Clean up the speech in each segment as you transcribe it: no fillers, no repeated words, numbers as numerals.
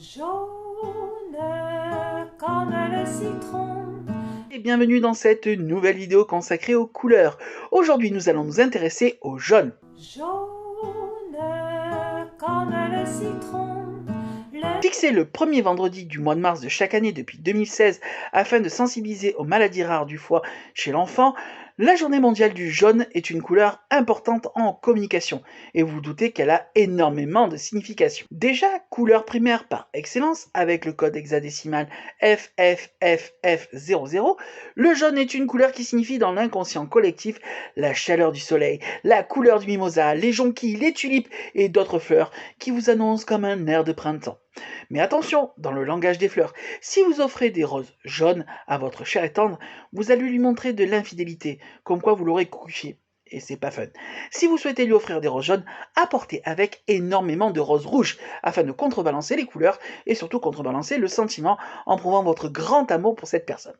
jaune comme le citron. Et bienvenue dans cette nouvelle vidéo consacrée aux couleurs. Aujourd'hui, nous allons nous intéresser au jaune. Jaune comme le citron. Fixé le premier vendredi du mois de mars de chaque année depuis 2016 afin de sensibiliser aux maladies rares du foie chez l'enfant, la journée mondiale du jaune est une couleur importante en communication et vous vous doutez qu'elle a énormément de significations. Déjà, couleur primaire par excellence avec le code hexadécimal FFFF00, le jaune est une couleur qui signifie dans l'inconscient collectif la chaleur du soleil, la couleur du mimosa, les jonquilles, les tulipes et d'autres fleurs qui vous annoncent comme un air de printemps. Mais attention, dans le langage des fleurs, si vous offrez des roses jaunes à votre cher et tendre, vous allez lui montrer de l'infidélité, comme quoi vous l'aurez couché. Et c'est pas fun. Si vous souhaitez lui offrir des roses jaunes, apportez avec énormément de roses rouges, afin de contrebalancer les couleurs et surtout contrebalancer le sentiment en prouvant votre grand amour pour cette personne.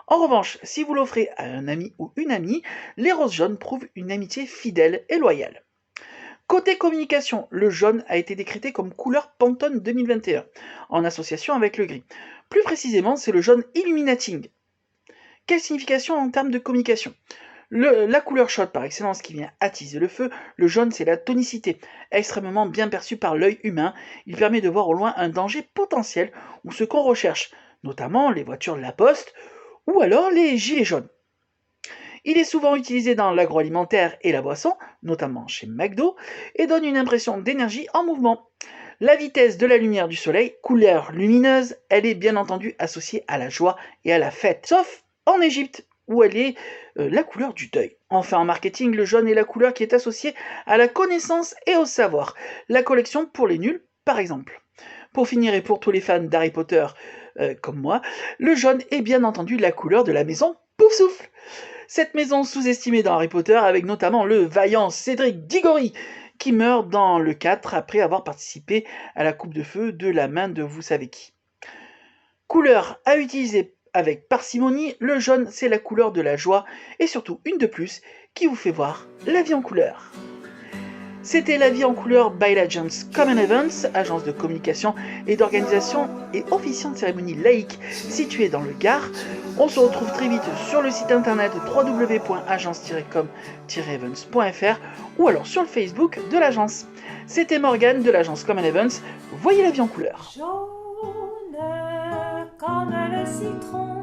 En revanche, si vous l'offrez à un ami ou une amie, les roses jaunes prouvent une amitié fidèle et loyale. Côté communication, le jaune a été décrété comme couleur Pantone 2021, en association avec le gris. Plus précisément, c'est le jaune illuminating. Quelle signification en termes de communication ? La couleur chaude par excellence qui vient attiser le feu, le jaune c'est la tonicité, extrêmement bien perçue par l'œil humain. Il permet de voir au loin un danger potentiel ou ce qu'on recherche, notamment les voitures de la poste ou alors les gilets jaunes. Il est souvent utilisé dans l'agroalimentaire et la boisson, notamment chez McDo, et donne une impression d'énergie en mouvement. La vitesse de la lumière du soleil, couleur lumineuse, elle est bien entendu associée à la joie et à la fête, sauf en Égypte, où elle est la couleur du deuil. Enfin, en marketing, le jaune est la couleur qui est associée à la connaissance et au savoir. La collection pour les nuls, par exemple. Pour finir, et pour tous les fans d'Harry Potter comme moi, le jaune est bien entendu la couleur de la maison Poufsouffle. Cette maison sous-estimée dans Harry Potter avec notamment le vaillant Cédric Diggory qui meurt dans le 4 après avoir participé à la coupe de feu de la main de vous savez qui. Couleur à utiliser avec parcimonie, le jaune c'est la couleur de la joie et surtout une de plus qui vous fait voir la vie en couleur. C'était La Vie en couleur by l'agence Common Events, agence de communication et d'organisation et officiant de cérémonie laïque située dans le Gard. On se retrouve très vite sur le site internet www.agence-com-events.fr ou alors sur le Facebook de l'agence. C'était Morgane de l'agence Common Events. Voyez la vie en couleur. Jaune comme le citron.